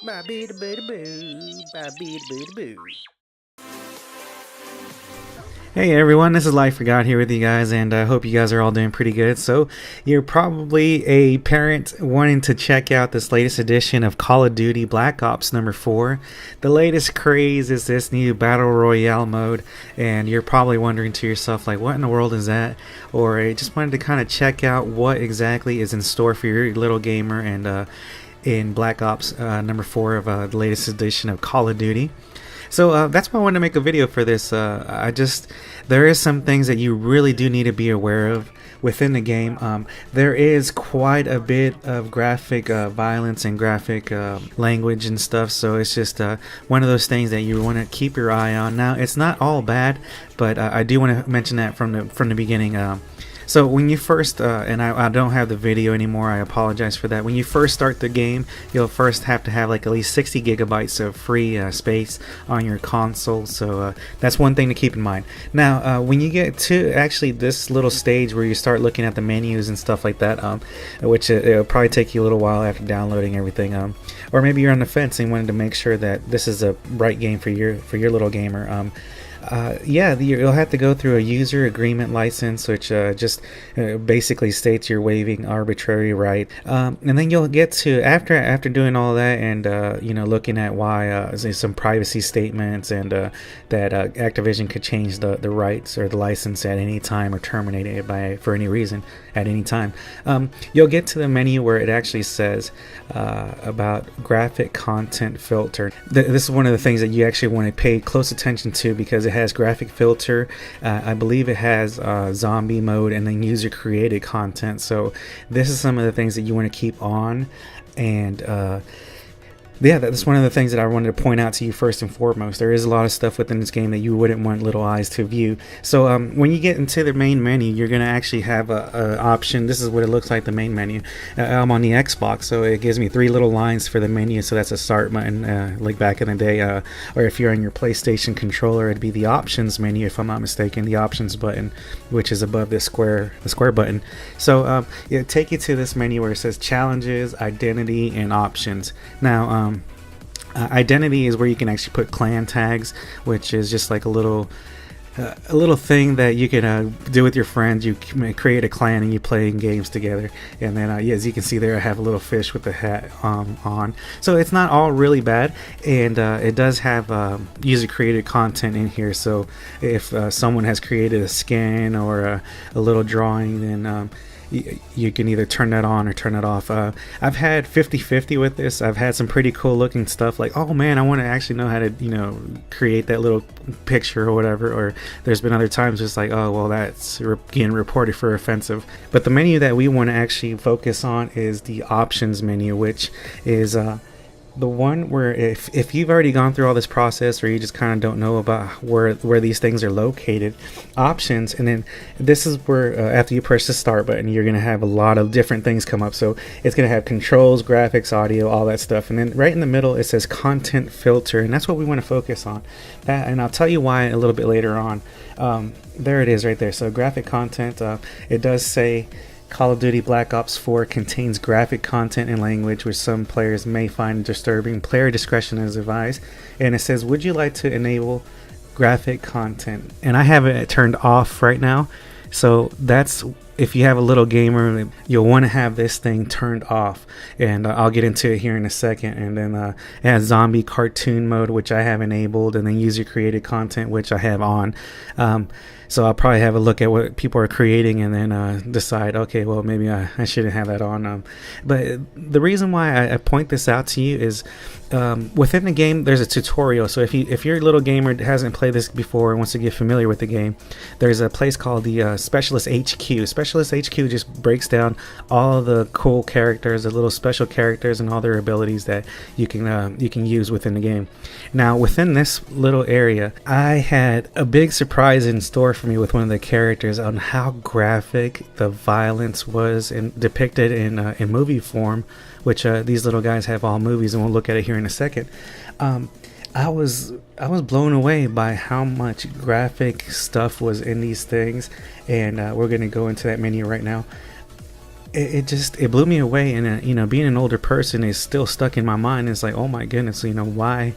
Ba bee da boo da boo, ba bee da boo da boo. Hey everyone, this is Life for God here with you guys, and I hope you guys are all doing pretty good. So, you're probably a parent wanting to check out this latest edition of Call of Duty Black Ops number 4. The latest craze is this new Battle Royale mode, and you're probably wondering to yourself, like, what in the world is that? Or I just wanted to kind of check out what exactly is in store for your little gamer and in Black Ops number 4 of the latest edition of Call of Duty. So that's why I wanted to make a video for this. There is some things that you really do need to be aware of within the game. There is quite a bit of graphic violence and graphic language and stuff. So it's just one of those things that you want to keep your eye on. Now, it's not all bad, but I do want to mention that from the beginning. So when you first, and I don't have the video anymore, I apologize for that. When you first start the game, you'll first have to have like at least 60 gigabytes of free space on your console. So that's one thing to keep in mind. Now, when you get to actually this little stage where you start looking at the menus and stuff like that, which it'll probably take you a little while after downloading everything, or maybe you're on the fence and wanted to make sure that this is a right game for your little gamer. You'll have to go through a user agreement license, which just basically states you're waiving arbitrary right. And then you'll get to after doing all that and looking at why some privacy statements and that Activision could change the rights or the license at any time or terminate it for any reason at any time. You'll get to the menu where it actually says about graphic content filter. This is one of the things that you actually want to pay close attention to because it has graphic filter. I believe it has zombie mode and then user created content. So this is some of the things that you want to keep on, and that's one of the things that I wanted to point out to you first and foremost. There is a lot of stuff within this game that you wouldn't want little eyes to view. So when you get into the main menu, you're going to actually have a option. This is what it looks like, the main menu. I'm on the Xbox, so it gives me 3 little lines for the menu. So that's a start button, like back in the day. Or if you're on your PlayStation controller, it'd be the options menu, if I'm not mistaken, the options button, which is above the square button. So it'll take you to this menu where it says challenges, identity, and options. Now, identity is where you can actually put clan tags, which is just like a little thing that you can do with your friends. You create a clan and you play in games together. And then, as you can see there, I have a little fish with the hat on. So it's not all really bad, and it does have user-created content in here. So if someone has created a skin or a little drawing, then you can either turn that on or turn it off. I've had 50-50 with this. I've had some pretty cool looking stuff like, oh man, I want to actually know how to create that little picture or whatever. Or there's been other times just like, oh well, that's getting reported for offensive. But the menu that we want to actually focus on is the options menu, which is the one where if you've already gone through all this process, or you just kind of don't know about where these things are located, options, and then this is where after you press the start button, you're going to have a lot of different things come up. So it's going to have controls, graphics, audio, all that stuff, and then right in the middle it says content filter, and that's what we want to focus on. And I'll tell you why a little bit later on. There it is right there. So graphic content, it does say Call of Duty Black Ops 4 contains graphic content and language which some players may find disturbing. Player discretion is advised. And it says, would you like to enable graphic content? And I have it turned off right now. So that's, if you have a little gamer, you'll want to have this thing turned off. And I'll get into it here in a second. And then it has zombie cartoon mode, which I have enabled, and then user created content, which I have on. So I'll probably have a look at what people are creating and then decide, okay, well, maybe I shouldn't have that on. But the reason why I point this out to you is within the game, there's a tutorial. So if your little gamer hasn't played this before and wants to get familiar with the game, there's a place called the Specialist HQ. Specialist HQ just breaks down all the cool characters, the little special characters, and all their abilities that you can use within the game. Now, within this little area, I had a big surprise in store for me with one of the characters on how graphic the violence was and depicted in movie form, which these little guys have all movies, and we'll look at it here in a second. I was blown away by how much graphic stuff was in these things, and we're going to go into that menu right now. it blew me away. And you know, being an older person is still stuck in my mind. It's like, oh my goodness, you know, why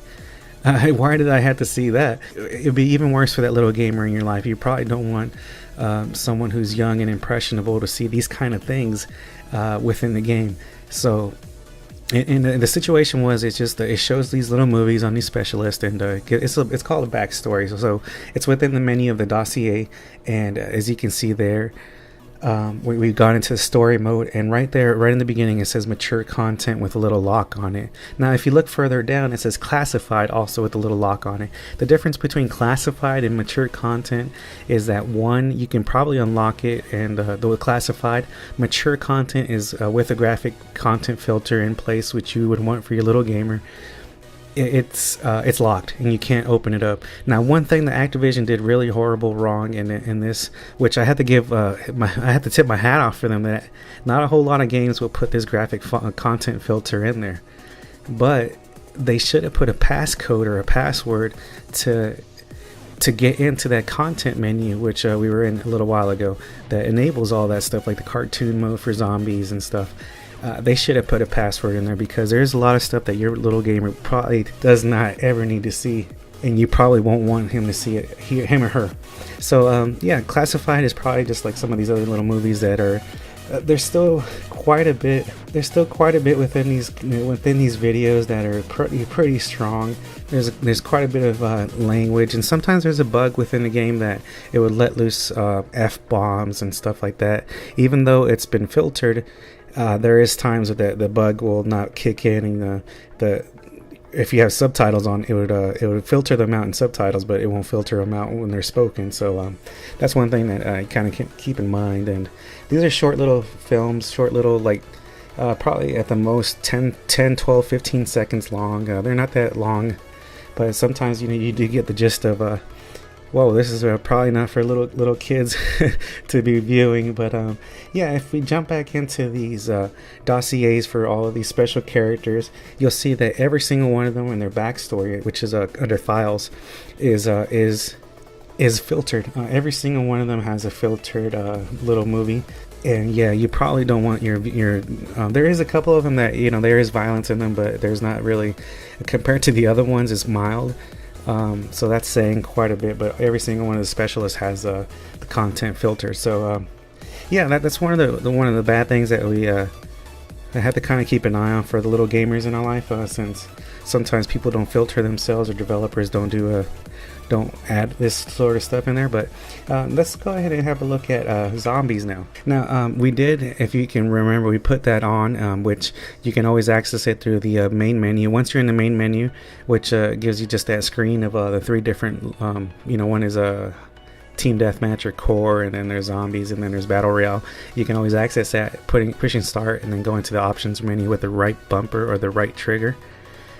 why did I have to see that? It'd be even worse for that little gamer in your life. You probably don't want someone who's young and impressionable to see these kind of things within the game. So and the situation was, it's just it shows these little movies on these specialists, and it's called a backstory. So it's within the menu of the dossier, and as you can see there, we've gone into the story mode, and right there, right in the beginning, it says mature content with a little lock on it. Now if you look further down, it says classified, also with a little lock on it. The difference between classified and mature content is that one, you can probably unlock it, and the classified, mature content is with a graphic content filter in place, which you would want for your little gamer. It's locked and you can't open it up. Now, one thing that Activision did really horrible wrong in this, which I had to give I had to tip my hat off for them, that not a whole lot of games will put this graphic content filter in there, but they should have put a passcode or a password to get into that content menu, which we were in a little while ago, that enables all that stuff, like the cartoon mode for zombies and stuff. They should have put a password in there, because there's a lot of stuff that your little gamer probably does not ever need to see, and you probably won't want him to see it, him or her. So yeah, classified is probably just like some of these other little movies that are there's still quite a bit within these videos that are pretty strong. There's quite a bit of language, and sometimes there's a bug within the game that it would let loose F-bombs and stuff like that. Even though it's been filtered, there is times that the bug will not kick in, and if you have subtitles on, it would filter them out in subtitles, but it won't filter them out when they're spoken. So that's one thing that I kind of keep in mind. And these are short little films, like probably at the most 10, 12, 15 seconds long. They're not that long, but sometimes you do get the gist of whoa, this is probably not for little kids to be viewing. But yeah, if we jump back into these dossiers for all of these special characters, you'll see that every single one of them in their backstory, which is under files, is filtered. Every single one of them has a filtered little movie. And yeah, you probably don't want your there is a couple of them that, you know, there is violence in them, but there's not really, compared to the other ones, it's mild. So that's saying quite a bit, but every single one of the specialists has the content filter. So yeah, that's one of the bad things that we I have to kind of keep an eye on for the little gamers in our life, since sometimes people don't filter themselves, or developers don't add this sort of stuff in there. But let's go ahead and have a look at zombies now. Now we did, if you can remember, we put that on, which you can always access it through the main menu. Once you're in the main menu, which gives you just that screen of the three different, one is a team deathmatch or core, and then there's zombies, and then there's battle royale. You can always access that pushing start, and then go into the options menu with the right bumper or the right trigger.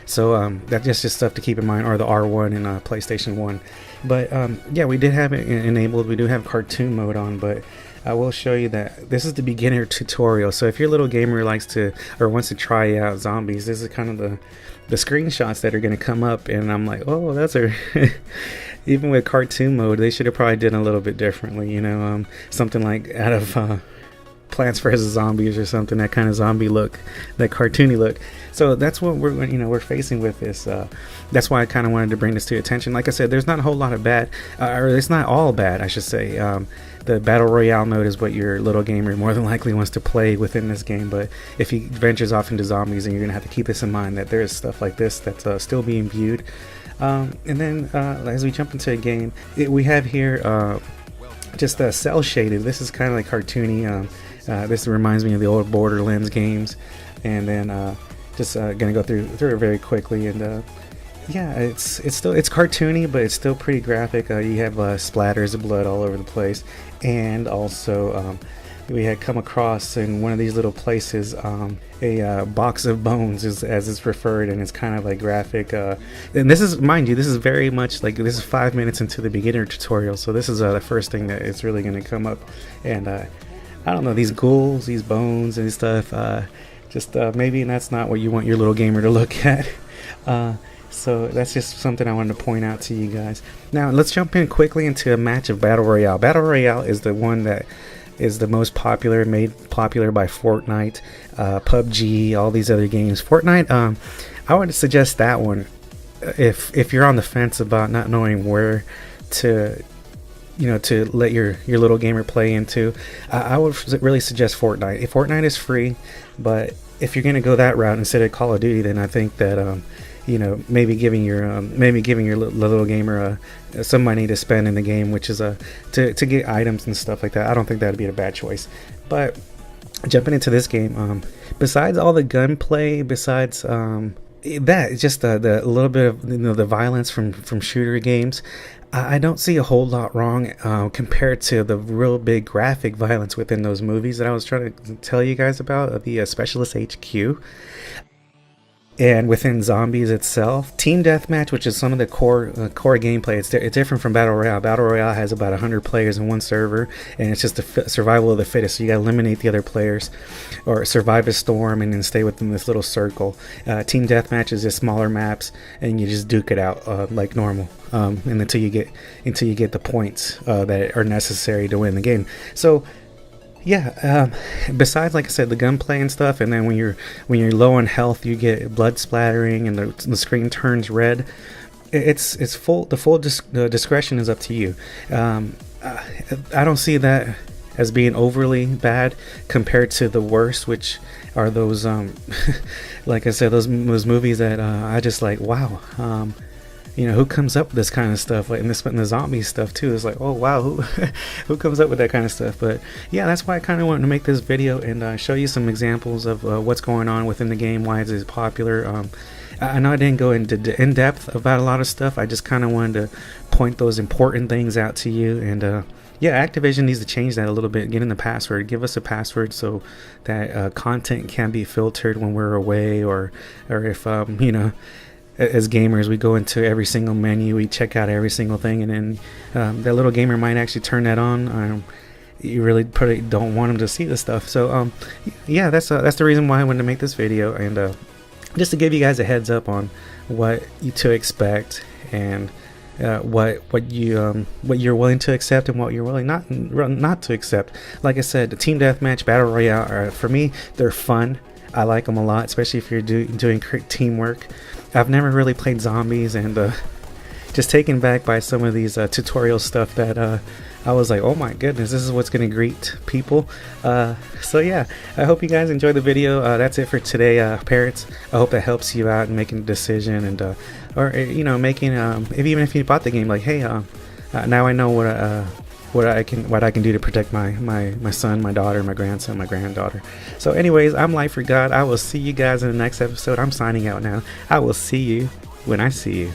So that's just stuff to keep in mind, or the R1 in PlayStation 1. But yeah, we did have it enabled. We do have cartoon mode on, but I will show you that this is the beginner tutorial. So if your little gamer likes to, or wants to try out zombies, this is kind of the screenshots that are going to come up, and I'm like, oh, that's a even with cartoon mode, they should have probably done a little bit differently, you know, something like out of Plants vs. Zombies or something, that kind of zombie look, that cartoony look. So that's what we're facing with this. That's why I kind of wanted to bring this to your attention. Like I said, there's not a whole lot of bad, or it's not all bad, I should say. The battle royale mode is what your little gamer more than likely wants to play within this game. But if he ventures off into zombies, then you're gonna have to keep this in mind, that there is stuff like this that's still being viewed. And then as we jump into a game, we have here just cell shaded. This is kind of like cartoony. This reminds me of the old Borderlands games. And then just gonna go through it very quickly. And yeah, it's cartoony, but it's still pretty graphic. You have splatters of blood all over the place, and also we had come across in one of these little places a box of bones, as it's referred, and it's kind of like graphic. And this is, mind you, this is very much like, this is 5 minutes into the beginner tutorial, so this is the first thing that it's really going to come up. And I don't know, these ghouls, these bones and stuff, just maybe that's not what you want your little gamer to look at. So that's just something I wanted to point out to you guys. Now let's jump in quickly into a match of Battle Royale. Battle Royale is the one that is the most popular, made popular by Fortnite, PUBG, all these other games. Fortnite, I would suggest that one if you're on the fence about not knowing where to to let your little gamer play into. I would really suggest Fortnite. If Fortnite is free, but if you're gonna go that route instead of Call of Duty, then I think that maybe giving your little gamer some money to spend in the game, which is to get items and stuff like that. I don't think that'd be a bad choice. But jumping into this game, besides all the gunplay, besides that, just the little bit of the violence from shooter games, I don't see a whole lot wrong compared to the real big graphic violence within those movies that I was trying to tell you guys about, the Specialist HQ. And within Zombies itself, Team Deathmatch, which is some of the core gameplay, it's different from Battle Royale. Battle Royale has about 100 players in one server, and it's just the survival of the fittest. So you gotta eliminate the other players, or survive a storm, and then stay within this little circle. Team Deathmatch is just smaller maps, and you just duke it out like normal, and until you get the points that are necessary to win the game. So yeah, besides, like I said, the gunplay and stuff, and then when you're low on health, you get blood splattering and the screen turns red. It's full. The full discretion is up to you. I don't see that as being overly bad compared to the worst, which are those like I said, those movies that I just like, wow. Who comes up with this kind of stuff? Like in the zombie stuff too. It's like, oh wow, who comes up with that kind of stuff? But yeah, that's why I kind of wanted to make this video and show you some examples of what's going on within the game, why it's popular. I know I didn't go into in depth about a lot of stuff. I just kind of wanted to point those important things out to you. And yeah, Activision needs to change that a little bit. Get in the password. Give us a password so that content can be filtered when we're away, or if as gamers, we go into every single menu, we check out every single thing, and then that little gamer might actually turn that on. You really probably don't want them to see this stuff. So yeah, that's the reason why I wanted to make this video, and just to give you guys a heads up on what to expect, and what you're willing to accept and what you're willing not to accept. Like I said, the Team Deathmatch, Battle Royale, for me, they're fun. I like them a lot, especially if you're doing teamwork. I've never really played Zombies, and just taken back by some of these tutorial stuff that I was like, oh my goodness, this is what's gonna greet people. So yeah, I hope you guys enjoyed the video. That's it for today, parents. I hope that helps you out in making a decision, and or making even if you bought the game, like, hey, now I know what I can do to protect my son, my daughter, my grandson, my granddaughter. So anyways, I'm Life for God. I will see you guys in the next episode. I'm signing out now. I will see you when I see you.